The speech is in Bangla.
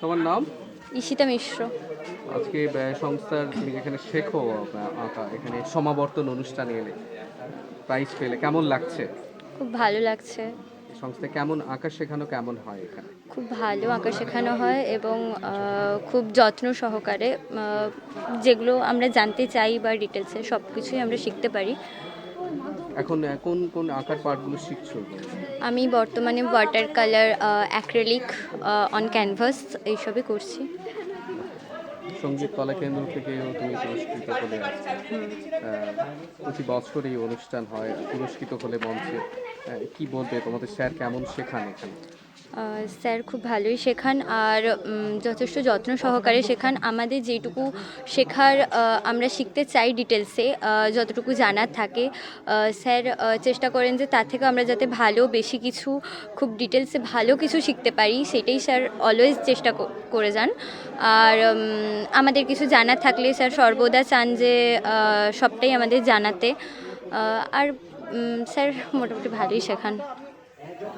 তোমার নাম? ঈশিতা মিশ্র। আজকে সংস্থার তুমি যেখানে শেখো আঁকা, এখানে সমাবর্তন অনুষ্ঠানে এলে, প্রাইজ পেলে কেমন লাগছে? খুব ভালো লাগছে। এই সংস্থায় কেমন আঁকা শেখানো কেমন হয় এখানে? খুব ভালো আঁকা শেখানো হয় এবং খুব যত্ন সহকারে যেগুলো আমরা জানতে চাই বা ডিটেলসে সব কিছুই আমরা শিখতে পারি। এখন কোন কোন আঁকার পার্টগুলো শিখছো? আমি বর্তমানে water colour, acrylic, on canvas এইসবই করছি। সঙ্গীত কলা কেন্দ্র থেকেও তুমি পুরস্কৃত হলে আজকে। প্রতি বছর এই অনুষ্ঠান হয়, পুরস্কৃত হলে মঞ্চে কি বলবে, তোমাদের স্যার কেমন শেখান এখানে? স্যার খুব ভালোই শেখান আর যথেষ্ট যত্ন সহকারে শেখান। আমাদের যেটুকু শেখার আমরা শিখতে চাই ডিটেলসে, যতটুকু জানার থাকে, স্যার চেষ্টা করেন যে তার থেকে আমরা যাতে ভালো বেশি কিছু, খুব ডিটেলসে ভালো কিছু শিখতে পারি, সেটাই স্যার অলওয়েজ চেষ্টা করে যান। আর আমাদের কিছু জানার থাকলে স্যার সর্বদা চান যে সবটাই আমাদের জানাতে। আর স্যার মোটামুটি ভালোই শেখান।